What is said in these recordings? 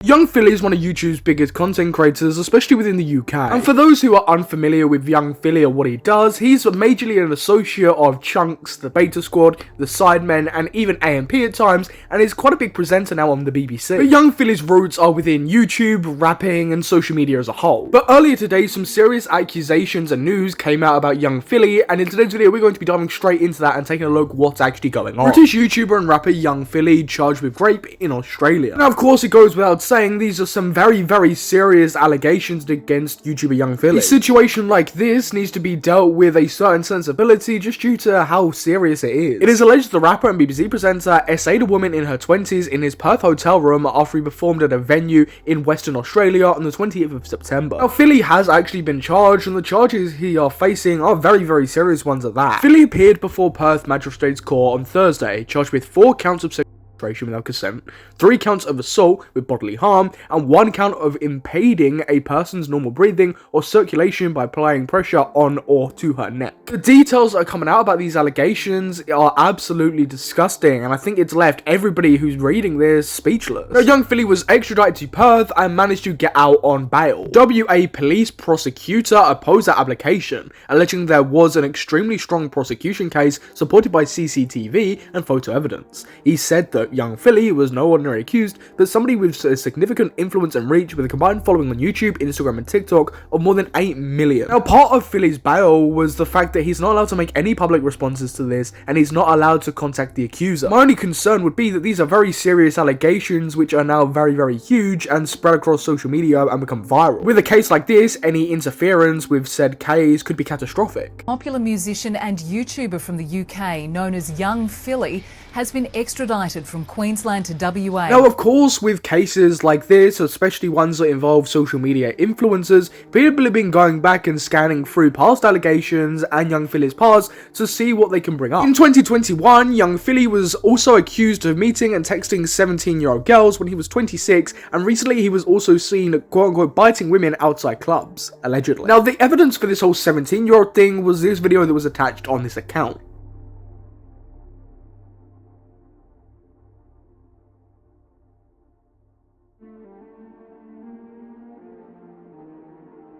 Young Philly is one of YouTube's biggest content creators, especially within the UK. And for those who are unfamiliar with Young Philly or what he does, he's majorly an associate of Chunkz, the Beta Squad, the Sidemen, and even AMP at times, and is quite a big presenter now on the BBC. But Young Philly's roots are within YouTube, rapping, and social media as a whole. But earlier today, some serious accusations and news came out about Young Philly, and in today's video, we're going to be diving straight into that and taking a look what's actually going on. British YouTuber and rapper Young Philly charged with rape in Australia. Now, of course, it goes without saying, these are some very serious allegations against YouTuber Young Philly. A situation like this needs to be dealt with a certain sensibility just due to how serious it is. It is alleged the rapper and BBC presenter essayed a woman in her 20s in his Perth hotel room after he performed at a venue in Western Australia on the 20th of September. Now, Philly has actually been charged, and the charges he are facing are very serious ones at that. Philly appeared before Perth Magistrates Court on Thursday, charged with 4 counts of without consent, 3 counts of assault with bodily harm, and 1 count of impeding a person's normal breathing or circulation by applying pressure on or to her neck. The details that are coming out about these allegations are absolutely disgusting, and I think it's left everybody who's reading this speechless. Now, Young Philly was extradited to Perth and managed to get out on bail. WA police prosecutor opposed that application, alleging there was an extremely strong prosecution case supported by CCTV and photo evidence. He said that Young Philly was no ordinary accused, but somebody with a significant influence and reach with a combined following on YouTube, Instagram, and TikTok of more than 8 million. Now, part of Philly's bail was the fact that he's not allowed to make any public responses to this, and he's not allowed to contact the accuser. My only concern would be that these are very serious allegations which are now very huge and spread across social media and become viral. With a case like this, any interference with said case could be catastrophic. Popular musician and YouTuber from the UK known as Young Philly has been extradited from Queensland to WA. Now, of course, with cases like this, especially ones that involve social media influencers, people have been going back and scanning through past allegations and Young Philly's past to see what they can bring up. In 2021, Young Philly was also accused of meeting and texting 17-year-old girls when he was 26, and recently he was also seen, quote-unquote, biting women outside clubs, allegedly. Now, the evidence for this whole 17-year-old thing was this video that was attached on this account.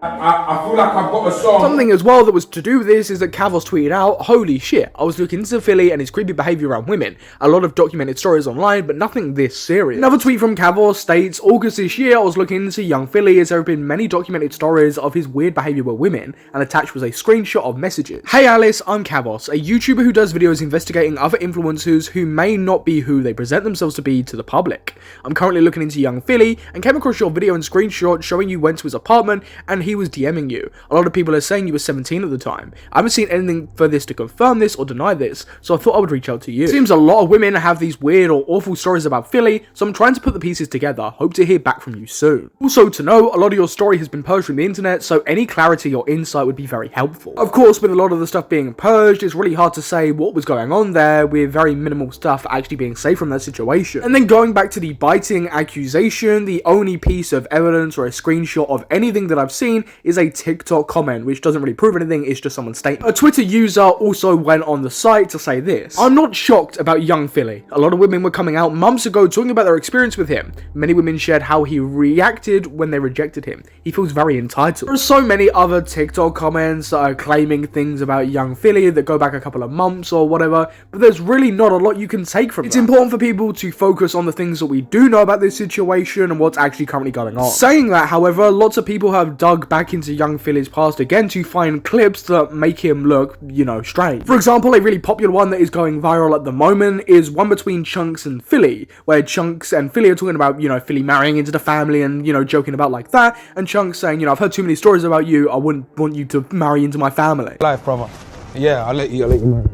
I feel like I've got a song. Something as well that was to do with this is that Kavos tweeted out, "Holy shit, I was looking into Philly and his creepy behaviour around women. A lot of documented stories online, but nothing this serious." Another tweet from Kavos states, "August this year, I was looking into Young Philly as there have been many documented stories of his weird behaviour with women," and attached was a screenshot of messages. "Hey Alice, I'm Kavos, a YouTuber who does videos investigating other influencers who may not be who they present themselves to be to the public. I'm currently looking into Young Philly and came across your video and screenshot showing you went to his apartment and he was DMing you. A lot of people are saying you were 17 at the time. I haven't seen anything for this to confirm this or deny this, so I thought I would reach out to you. Seems a lot of women have these weird or awful stories about Philly, so I'm trying to put the pieces together. Hope to hear back from you soon. Also to know, a lot of your story has been purged from the internet, so any clarity or insight would be very helpful. Of course, with a lot of the stuff being purged, it's really hard to say what was going on there, with very minimal stuff actually being saved from that situation." And then going back to the biting accusation, the only piece of evidence or a screenshot of anything that I've seen is a TikTok comment, which doesn't really prove anything, it's just someone's statement. A Twitter user also went on the site to say this: "I'm not shocked about Young Philly. A lot of women were coming out months ago talking about their experience with him. Many women shared how he reacted when they rejected him. He feels very entitled." There are so many other TikTok comments that are claiming things about Young Philly that go back a couple of months or whatever, but there's really not a lot you can take from it. It's important for people to focus on the things that we do know about this situation and what's actually currently going on. Saying that, however, lots of people have dug back into Young Philly's past again to find clips that make him look, strange. For example, a really popular one that is going viral at the moment is one between Chunkz and Philly, where Chunkz and Philly are talking about, Philly marrying into the family and, joking about like that, and Chunkz saying, "I've heard too many stories about you, I wouldn't want you to marry into my family." Life, brother. Yeah, I'll let you marry.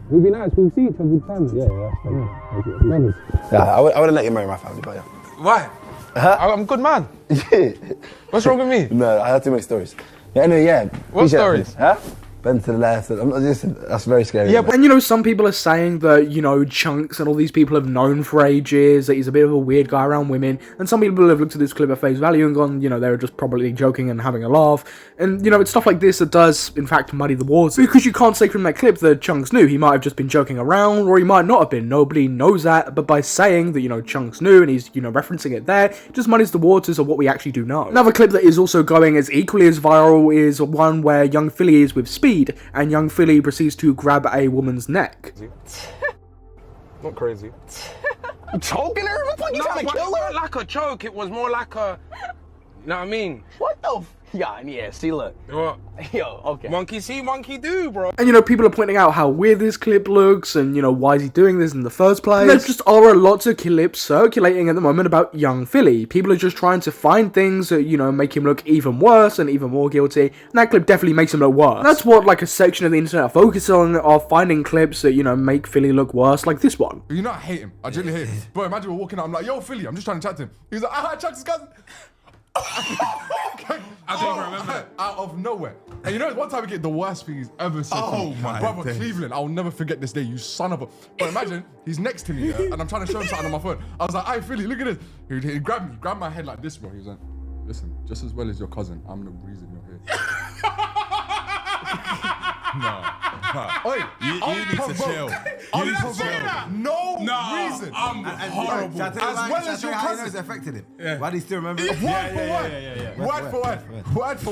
We'll be nice, we'll see each other with family. Yeah, I wouldn't let you marry my family, but yeah. Why? I'm a good man. What's wrong with me? No, I heard too many stories. Yeah, anyway, yeah. What stories? Huh? bend to the left. I'm not just. That's very scary. Yeah, but And, you know, some people are saying that, you know, Chunkz and all these people have known for ages that he's a bit of a weird guy around women. And some people have looked at this clip at face value and gone, you know, they were just probably joking and having a laugh. And, you know, it's stuff like this that does, in fact, muddy the waters. Because you can't say from that clip that Chunkz knew. He might have just been joking around, or he might not have been. Nobody knows that. But by saying that, you know, Chunkz knew and he's, you know, referencing it there, it just muddies the waters of what we actually do know. Another clip that is also going as equally as viral is one where young Philly is with Speed, and young Philly proceeds to grab a woman's neck. not crazy. You choking her? What the fuck? You trying to kill her? It wasn't like a choke. It was more like a. You know what I mean? What the? Yeah. See, look. What? Yo, okay. Monkey see, monkey do, bro. And, you know, people are pointing out how weird this clip looks, and, you know, why is he doing this in the first place? There just are lots of clips circulating at the moment about young Philly. People are just trying to find things that, you know, make him look even worse and even more guilty, and that clip definitely makes him look worse. That's what, like, a section of the internet are focused on, are finding clips that, you know, make Philly look worse, like this one. You know I hate him. I genuinely hate him. Bro, imagine we're walking out, I'm like, yo, Philly, I'm just trying to chat to him. He's like, Chunkz, cousin. I don't even remember. Out of nowhere. And you know, one time we get the worst thing he's ever said to me. my Brother, days. Cleveland, I'll never forget this day, you son of a... But imagine, he's next to me, yeah, and I'm trying to show him something on my phone. I was like, hey, Philly, look at this. He grabbed my head like this, bro. He was like, listen, just as well as your cousin, I'm the reason you're here. No. Oi, You need to chill. You need to chill. No reason. I'm horrible. As well as your cousin. It's affected him. Why do you still remember? Word for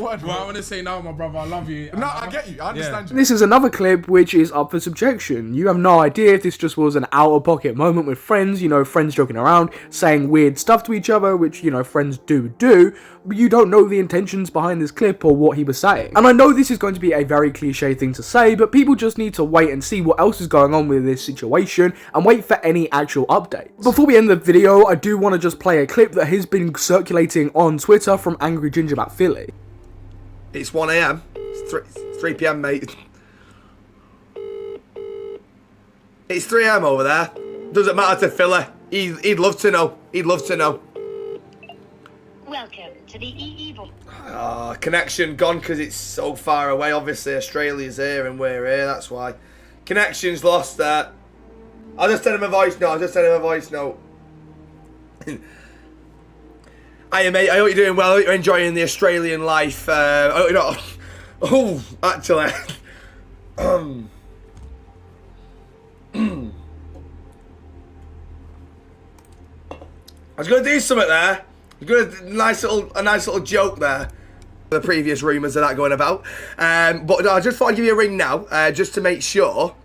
word. Well, I want to say now, my brother, I love you. No, I get you. I understand you. This is another clip which is up for subjection. You have no idea if this just was an out-of-pocket moment with friends, you know, friends joking around, saying weird stuff to each other, which, you know, friends do, but you don't know the intentions behind this clip or what he was saying. And I know this is going to be a very cliche thing to say, but people just need to wait and see what else is going on with this situation and wait for any actual updates. Before we end the video, I do want to just play a clip that has been circulating on Twitter from AngryGinge about Philly. It's 1 AM. It's 3 PM, mate. It's 3 AM over there. Doesn't matter to Philly. He'd love to know. He'd love to know. Welcome to the evil. Connection gone because it's so far away. Obviously, Australia's here and we're here. That's why. Connection's lost there. I'll just send him a voice note. Hiya, mate. I hope you're doing well. I hope you're enjoying the Australian life. I hope you're not... Oh, actually. I was going to do something there. I was going to... A nice little joke there. The previous rumours of that going about. But I just thought I'd give you a ring now, just to make sure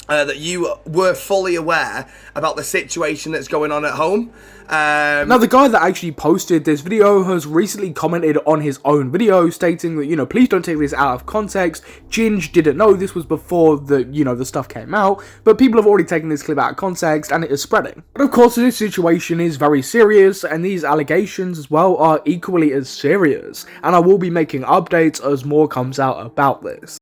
that you were fully aware about the situation that's going on at home. Now, the guy that actually posted this video has recently commented on his own video stating that, you know, please don't take this out of context. Ginge didn't know this was before the, you know, the stuff came out, but people have already taken this clip out of context and it is spreading. But of course, this situation is very serious and these allegations as well are equally as serious. And I will be making updates as more comes out about this.